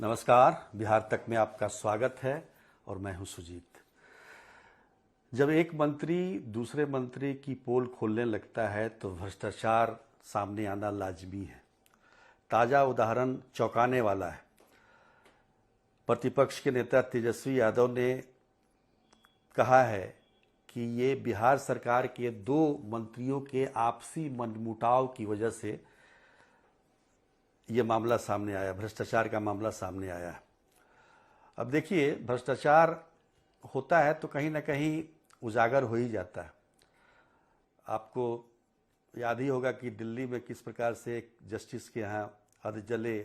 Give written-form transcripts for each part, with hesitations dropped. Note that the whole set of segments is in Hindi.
नमस्कार, बिहार तक में आपका स्वागत है और मैं हूं सुजीत। जब एक मंत्री दूसरे मंत्री की पोल खोलने लगता है तो भ्रष्टाचार सामने आना लाजमी है। ताज़ा उदाहरण चौंकाने वाला है। प्रतिपक्ष के नेता तेजस्वी यादव ने कहा है कि ये बिहार सरकार के 2 मंत्रियों के आपसी मनमुटाव की वजह से ये मामला सामने आया, भ्रष्टाचार का मामला सामने आया है। अब देखिए, भ्रष्टाचार होता है तो कहीं ना कहीं उजागर हो ही जाता है। आपको याद ही होगा कि दिल्ली में किस प्रकार से एक जस्टिस के यहाँ अधजले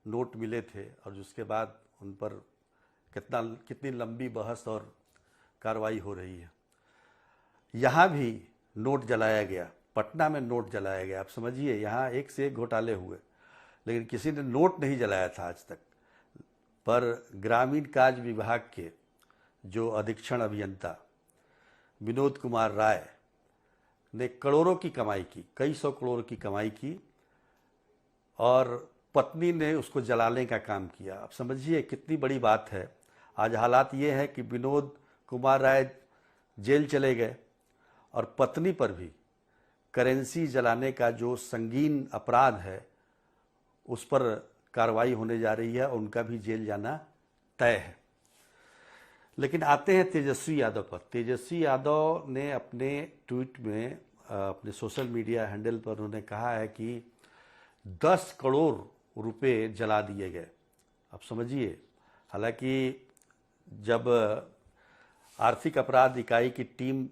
नोट मिले थे और उसके बाद उन पर कितनी लंबी बहस और कार्रवाई हो रही है। यहाँ भी नोट जलाया गया, पटना में नोट जलाया गया। आप समझिए, यहाँ एक से एक घोटाले हुए, लेकिन किसी ने नोट नहीं जलाया था आज तक। पर ग्रामीण कार्य विभाग के जो अधीक्षण अभियंता विनोद कुमार राय ने करोड़ों की कमाई की, कई सौ करोड़ की कमाई की, और पत्नी ने उसको जलाने का काम किया। अब समझिए कितनी बड़ी बात है। आज हालात ये है कि विनोद कुमार राय जेल चले गए और पत्नी पर भी करेंसी जलाने का जो संगीन अपराध है उस पर कार्रवाई होने जा रही है और उनका भी जेल जाना तय है। लेकिन आते हैं तेजस्वी यादव पर। तेजस्वी यादव ने अपने ट्वीट में, अपने सोशल मीडिया हैंडल पर उन्होंने कहा है कि 10 करोड़ रुपए जला दिए गए। अब समझिए, हालांकि जब आर्थिक अपराध इकाई की टीम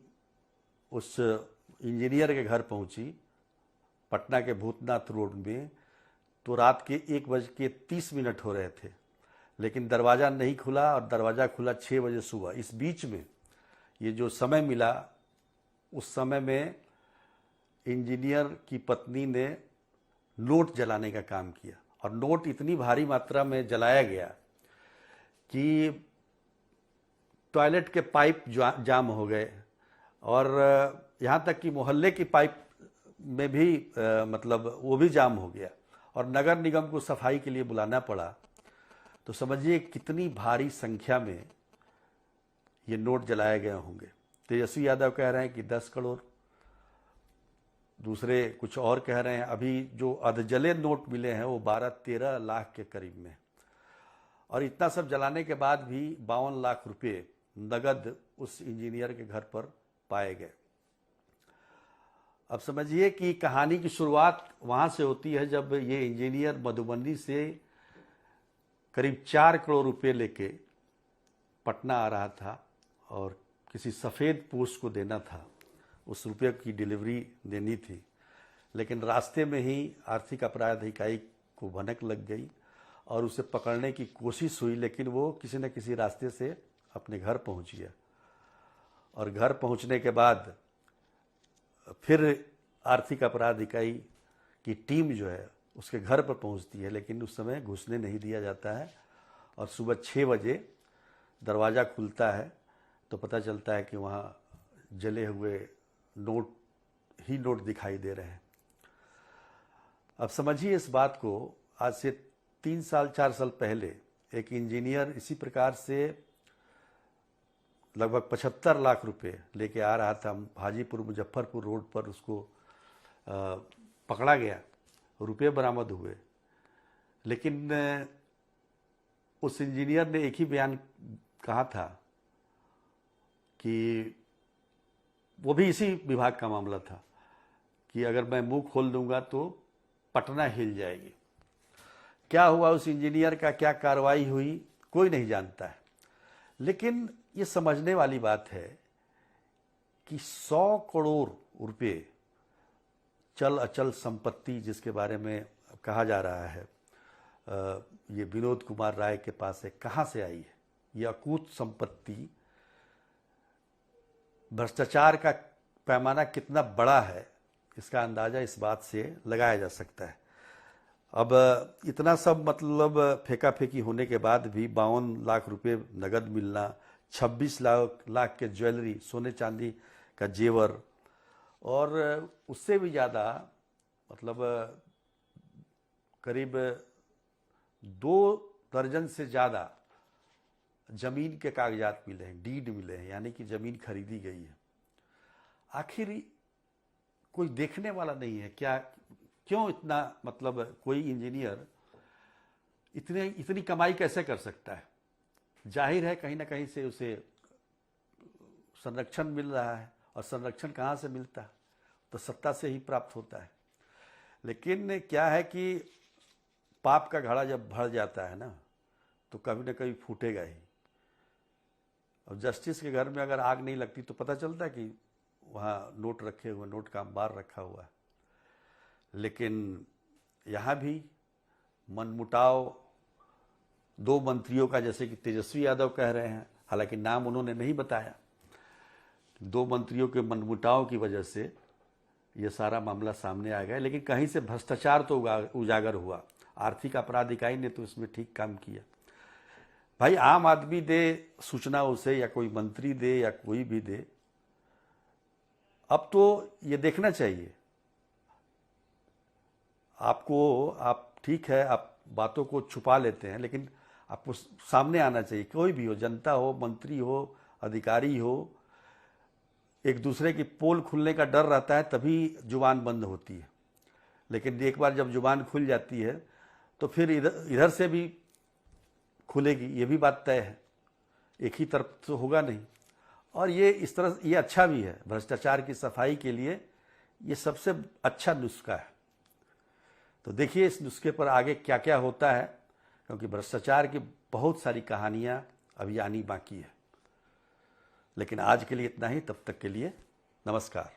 उस इंजीनियर के घर पहुंची पटना के भूतनाथ रोड में, तो रात के 1:30 हो रहे थे, लेकिन दरवाज़ा नहीं खुला और दरवाज़ा खुला 6 बजे सुबह। इस बीच में ये जो समय मिला, उस समय में इंजीनियर की पत्नी ने नोट जलाने का काम किया और नोट इतनी भारी मात्रा में जलाया गया कि टॉयलेट के पाइप जाम हो गए और यहाँ तक कि मोहल्ले की पाइप में भी मतलब वो भी जाम हो गया और नगर निगम को सफाई के लिए बुलाना पड़ा। तो समझिए कितनी भारी संख्या में ये नोट जलाए गए होंगे। तेजस्वी यादव कह रहे हैं कि 10 करोड़, दूसरे कुछ और कह रहे हैं। अभी जो अधजले नोट मिले हैं वो 12-13 लाख के करीब में, और इतना सब जलाने के बाद भी 52 लाख रुपए नगद उस इंजीनियर के घर पर पाए गए। अब समझिए कि कहानी की शुरुआत वहाँ से होती है जब ये इंजीनियर मधुबनी से करीब 4 करोड़ रुपए लेके पटना आ रहा था और किसी सफ़ेद पोस्ट को देना था, उस रुपये की डिलीवरी देनी थी। लेकिन रास्ते में ही आर्थिक अपराध इकाई को भनक लग गई और उसे पकड़ने की कोशिश हुई, लेकिन वो किसी न किसी रास्ते से अपने घर पहुंच गया। और घर पहुंचने के बाद फिर आर्थिक अपराध इकाई की टीम जो है उसके घर पर पहुंचती है, लेकिन उस समय घुसने नहीं दिया जाता है और सुबह 6 बजे दरवाज़ा खुलता है तो पता चलता है कि वहाँ जले हुए नोट दिखाई दे रहे हैं। अब समझिए इस बात को, आज से 3-4 साल पहले एक इंजीनियर इसी प्रकार से लगभग 75 लाख रुपए लेके आ रहा था हाजीपुर मुजफ्फरपुर रोड पर, उसको पकड़ा गया, रुपए बरामद हुए। लेकिन उस इंजीनियर ने एक ही बयान कहा था कि वो भी इसी विभाग का मामला था कि अगर मैं मुंह खोल दूंगा तो पटना हिल जाएगी। क्या हुआ उस इंजीनियर का, क्या कार्रवाई हुई, कोई नहीं जानता है। लेकिन ये समझने वाली बात है कि 100 करोड़ रुपए चल अचल संपत्ति जिसके बारे में कहा जा रहा है, ये विनोद कुमार राय के पास है, कहाँ से आई है ये अकूत संपत्ति। भ्रष्टाचार का पैमाना कितना बड़ा है इसका अंदाजा इस बात से लगाया जा सकता है। अब इतना सब मतलब फेंका फेंकी होने के बाद भी 52 लाख रुपए नगद मिलना, 26 लाख के ज्वेलरी, सोने चांदी का जेवर, और उससे भी ज़्यादा मतलब करीब 2 दर्जन से ज़्यादा जमीन के कागजात मिले हैं, डीड मिले हैं, यानी कि जमीन खरीदी गई है। आखिर कोई देखने वाला नहीं है क्या? क्यों इतना, मतलब कोई इंजीनियर इतनी कमाई कैसे कर सकता है? जाहिर है कहीं ना कहीं से उसे संरक्षण मिल रहा है, और संरक्षण कहाँ से मिलता है? तो सत्ता से ही प्राप्त होता है। लेकिन क्या है कि पाप का घड़ा जब भर जाता है ना, तो कभी न कभी फूटेगा ही। और जस्टिस के घर में अगर आग नहीं लगती तो पता चलता कि वहाँ नोट रखे हुए, नोट का अंबार रखा हुआ है। लेकिन यहाँ भी मनमुटाव दो मंत्रियों का, जैसे कि तेजस्वी यादव कह रहे हैं, हालांकि नाम उन्होंने नहीं बताया, दो मंत्रियों के मनमुटाव की वजह से ये सारा मामला सामने आ गया। लेकिन कहीं से भ्रष्टाचार तो उजागर हुआ, आर्थिक अपराध इकाई ने तो इसमें ठीक काम किया। भाई आम आदमी दे सूचना उसे, या कोई मंत्री दे, या कोई भी दे, अब तो ये देखना चाहिए आपको। आप ठीक है, आप बातों को छुपा लेते हैं, लेकिन आपको सामने आना चाहिए। कोई भी हो, जनता हो, मंत्री हो, अधिकारी हो, एक दूसरे की पोल खुलने का डर रहता है तभी जुबान बंद होती है। लेकिन एक बार जब जुबान खुल जाती है तो फिर इधर से भी खुलेगी, ये भी बात तय है, एक ही तरफ तो होगा नहीं। और ये इस तरह ये अच्छा भी है, भ्रष्टाचार की सफाई के लिए ये सबसे अच्छा नुस्खा है। तो देखिए इस नुस्खे पर आगे क्या क्या होता है, क्योंकि भ्रष्टाचार की बहुत सारी कहानियां अभी आनी बाकी है। लेकिन आज के लिए इतना ही, तब तक के लिए नमस्कार।